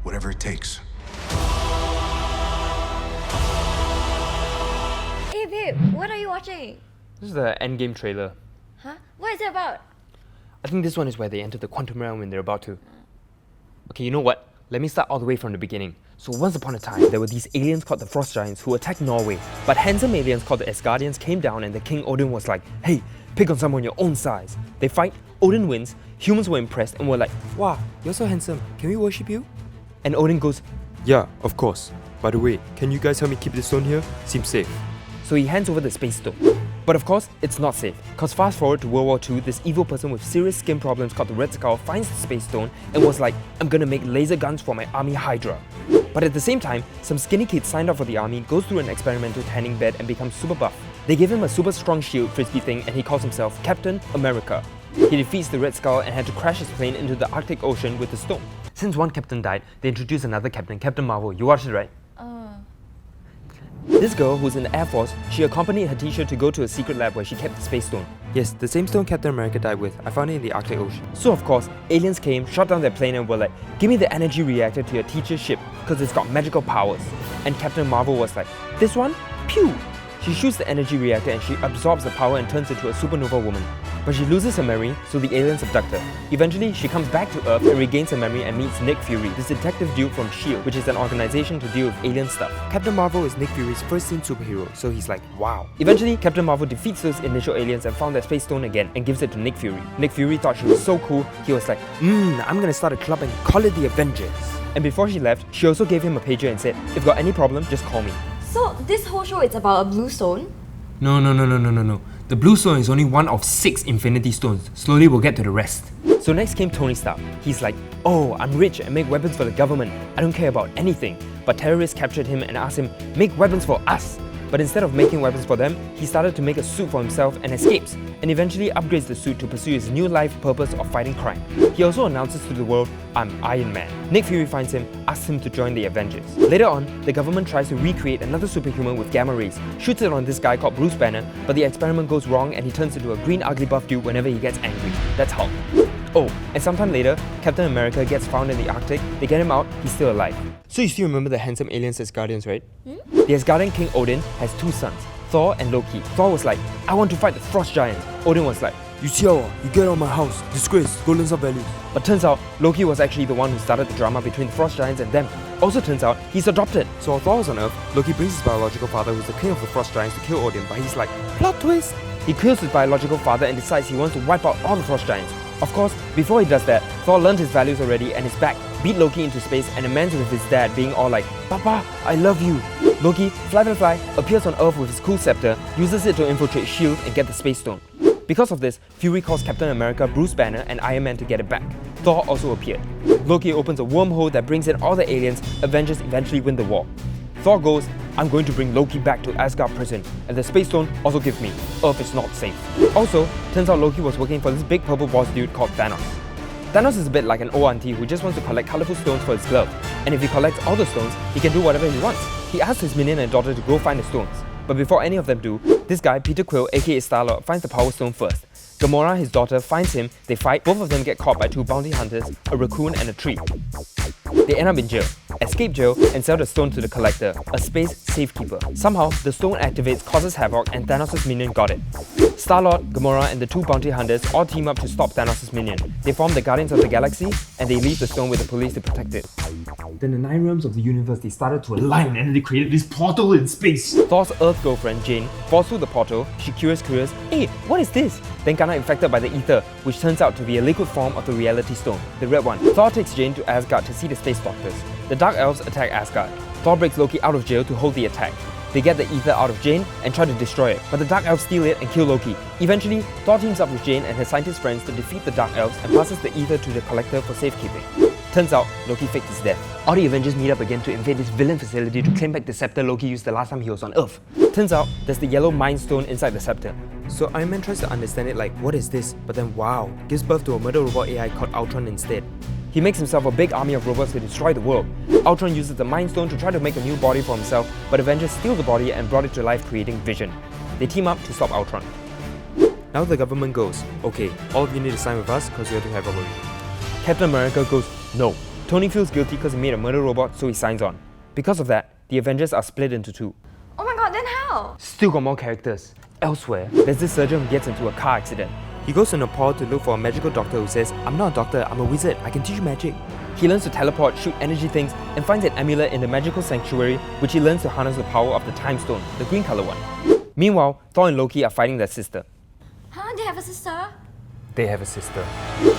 Whatever it takes. Hey babe, what are you watching? This is the Endgame trailer. Huh? What is it about? I think this one is where they enter the quantum realm when they're about to. Okay, you know what? Let me start all the way from the beginning. So once upon a time, there were these aliens called the Frost Giants who attacked Norway. But handsome aliens called the Asgardians came down and the King Odin was like, hey, pick on someone your own size. They fight, Odin wins, humans were impressed and were like, wow, you're so handsome, can we worship you? And Odin goes, yeah, of course. By the way, can you guys help me keep this stone here? Seems safe. So he hands over the space stone. But of course, it's not safe. Cause fast forward to World War II, this evil person with serious skin problems called the Red Skull finds the space stone and was like, I'm gonna make laser guns for my army Hydra. But at the same time, some skinny kid signed up for the army, goes through an experimental tanning bed and becomes super buff. They give him a super strong shield frisbee thing and he calls himself Captain America. He defeats the Red Skull and had to crash his plane into the Arctic Ocean with the stone. Since one captain died, they introduced another captain, Captain Marvel. You watched it, right? This girl, who's in the Air Force, she accompanied her teacher to go to a secret lab where she kept the space stone. Yes, the same stone Captain America died with. I found it in the Arctic Ocean. So of course, aliens came, shot down their plane and were like, give me the energy reactor to your teacher's ship, because it's got magical powers. And Captain Marvel was like, this one? Pew! She shoots the energy reactor and she absorbs the power and turns into a supernova woman. But she loses her memory, so the aliens abduct her. Eventually, she comes back to Earth and regains her memory and meets Nick Fury, this detective dude from S.H.I.E.L.D., which is an organization to deal with alien stuff. Captain Marvel is Nick Fury's first seen superhero, so he's like, wow. Eventually, Captain Marvel defeats those initial aliens and found their space stone again and gives it to Nick Fury. Nick Fury thought she was so cool, he was like, I'm gonna start a club and call it the Avengers. And before she left, she also gave him a pager and said, if got any problem, just call me. So this whole show is about a blue stone? No. The blue stone is only one of 6 infinity stones. Slowly we'll get to the rest. So next came Tony Stark. He's like, oh, I'm rich and make weapons for the government. I don't care about anything. But terrorists captured him and asked him, make weapons for us. But instead of making weapons for them, he started to make a suit for himself and escapes, and eventually upgrades the suit to pursue his new life purpose of fighting crime. He also announces to the world, I'm Iron Man. Nick Fury finds him, asks him to join the Avengers. Later on, the government tries to recreate another superhuman with gamma rays, shoots it on this guy called Bruce Banner, but the experiment goes wrong and he turns into a green ugly buff dude whenever he gets angry. That's Hulk. Oh, and sometime later, Captain America gets found in the Arctic, they get him out, he's still alive. So you still remember the handsome aliens Asgardians, right? The Asgardian King Odin has 2 sons, Thor and Loki. Thor was like, I want to fight the Frost Giants. Odin was like, you chiao, you get out of my house, disgrace, go learn some values. But turns out, Loki was actually the one who started the drama between the Frost Giants and them. Also turns out, he's adopted. So while Thor was on Earth, Loki brings his biological father who's the king of the Frost Giants to kill Odin, but he's like, plot twist! He kills his biological father and decides he wants to wipe out all the Frost Giants. Of course, before he does that, Thor learned his values already and is back, beat Loki into space and amends with his dad being all like, Papa, I love you. Loki, fly, appears on Earth with his cool scepter, uses it to infiltrate S.H.I.E.L.D. and get the space stone. Because of this, Fury calls Captain America, Bruce Banner and Iron Man to get it back. Thor also appeared. Loki opens a wormhole that brings in all the aliens, Avengers eventually win the war. Thor goes, I'm going to bring Loki back to Asgard prison, and the space stone also gives me, Earth is not safe. Also, turns out Loki was working for this big purple boss dude called Thanos. Thanos is a bit like an old auntie who just wants to collect colorful stones for his glove, and if he collects all the stones, he can do whatever he wants. He asks his minion and daughter to go find the stones. But before any of them do, this guy, Peter Quill aka Star-Lord, finds the Power Stone first. Gamora, his daughter, finds him, they fight, both of them get caught by 2 bounty hunters, a raccoon and a tree. They end up in jail, escape jail, and sell the stone to the Collector, a space safekeeper. Somehow, the stone activates, causes havoc, and Thanos' minion got it. Star-Lord, Gamora, and the 2 bounty hunters all team up to stop Thanos' minion. They form the Guardians of the Galaxy, and they leave the stone with the police to protect it. Then the 9 realms of the universe, they started to align and they created this portal in space. Thor's Earth girlfriend, Jane, falls through the portal. She curious, hey, what is this? Then gonna infected by the ether, which turns out to be a liquid form of the reality stone, the red one. Thor takes Jane to Asgard to see the space doctors. The Dark Elves attack Asgard. Thor breaks Loki out of jail to hold the attack. They get the ether out of Jane and try to destroy it, but the Dark Elves steal it and kill Loki. Eventually, Thor teams up with Jane and her scientist friends to defeat the Dark Elves and passes the ether to the Collector for safekeeping. Turns out, Loki faked his death. All the Avengers meet up again to invade this villain facility to claim back the scepter Loki used the last time he was on Earth. Turns out, there's the yellow Mind Stone inside the scepter. So Iron Man tries to understand it like, what is this? But then wow, gives birth to a murder robot AI called Ultron instead. He makes himself a big army of robots to destroy the world. Ultron uses the Mind Stone to try to make a new body for himself, but Avengers steal the body and brought it to life, creating Vision. They team up to stop Ultron. Now the government goes, okay, all of you need to sign with us because we have to have our. Captain America goes, no, Tony feels guilty because he made a murder robot, so he signs on. Because of that, the Avengers are split into two. Oh my god, then how? Still got more characters. Elsewhere, there's this surgeon who gets into a car accident. He goes to Nepal to look for a magical doctor who says, "I'm not a doctor, I'm a wizard, I can teach you magic." He learns to teleport, shoot energy things, and finds an amulet in the magical sanctuary, which he learns to harness the power of the Time Stone, the green color one. Meanwhile, Thor and Loki are fighting their sister. Huh? They have a sister? They have a sister.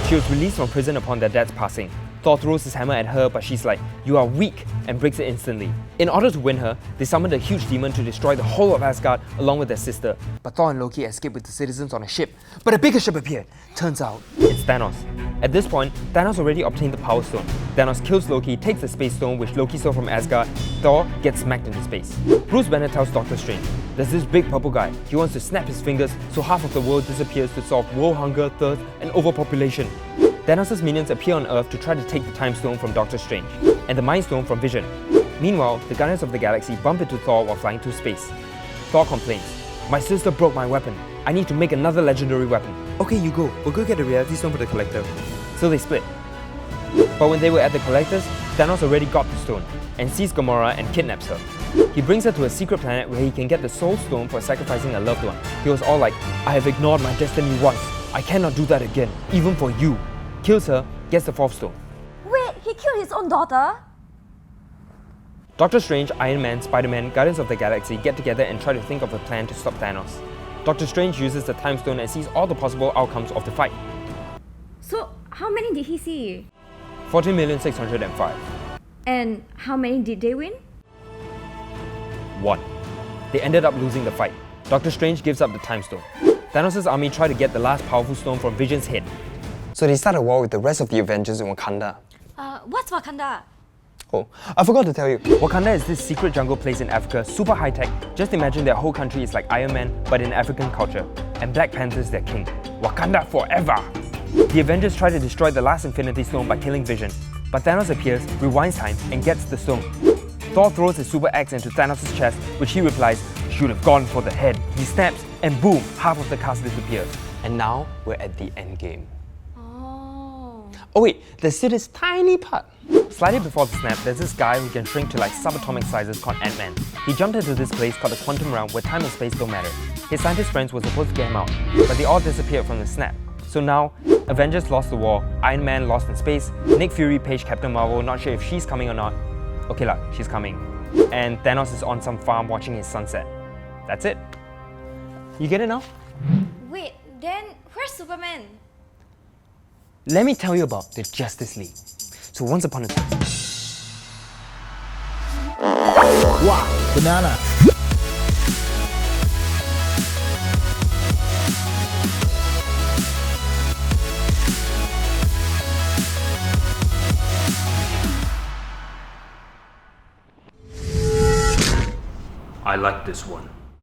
She was released from prison upon their dad's passing. Thor throws his hammer at her, but she's like, "You are weak," and breaks it instantly. In order to win her, they summoned a huge demon to destroy the whole of Asgard along with their sister. But Thor and Loki escape with the citizens on a ship. But a bigger ship appeared. Turns out, it's Thanos. At this point, Thanos already obtained the Power Stone. Thanos kills Loki, takes the Space Stone, which Loki stole from Asgard. Thor gets smacked into space. Bruce Banner tells Doctor Strange, "There's this big purple guy. He wants to snap his fingers so half of the world disappears to solve world hunger, thirst, and overpopulation." Thanos' minions appear on Earth to try to take the Time Stone from Doctor Strange, and the Mind Stone from Vision. Meanwhile, the Guardians of the Galaxy bump into Thor while flying through space. Thor complains, "My sister broke my weapon. I need to make another legendary weapon." "Okay, you go. We'll go get the Reality Stone for the Collector." So they split. But when they were at the Collector's, Thanos already got the stone, and sees Gamora and kidnaps her. He brings her to a secret planet where he can get the Soul Stone for sacrificing a loved one. He was all like, "I have ignored my destiny once. I cannot do that again, even for you." Kills her, gets the 4th stone. Wait, he killed his own daughter? Doctor Strange, Iron Man, Spider-Man, Guardians of the Galaxy get together and try to think of a plan to stop Thanos. Doctor Strange uses the Time Stone and sees all the possible outcomes of the fight. So, how many did he see? 14,605,000. And how many did they win? 1. They ended up losing the fight. Doctor Strange gives up the Time Stone. Thanos' army try to get the last powerful stone from Vision's head. So they start a war with the rest of the Avengers in Wakanda. What's Wakanda? Oh, I forgot to tell you. Wakanda is this secret jungle place in Africa, super high-tech. Just imagine their whole country is like Iron Man, but in African culture. And Black Panther's their king. Wakanda forever! The Avengers try to destroy the last Infinity Stone by killing Vision. But Thanos appears, rewinds time, and gets the stone. Thor throws his super axe into Thanos' chest, which he replies, "Should have gone for the head." He snaps, and boom, half of the cast disappears. And now we're at the Endgame. Oh. Oh wait, there's still this tiny part. Slightly before the snap, there's this guy who can shrink to like subatomic sizes called Ant-Man. He jumped into this place called the Quantum Realm where time and space don't matter. His scientist friends were supposed to get him out, but they all disappeared from the snap. So now, Avengers lost the war, Iron Man lost in space, Nick Fury paged Captain Marvel, not sure if she's coming or not. Okay lah, she's coming. And Thanos is on some farm watching his sunset. That's it. You get it now? Wait, then where's Superman? Let me tell you about the Justice League. So once upon a time... Wow, banana. I like this one.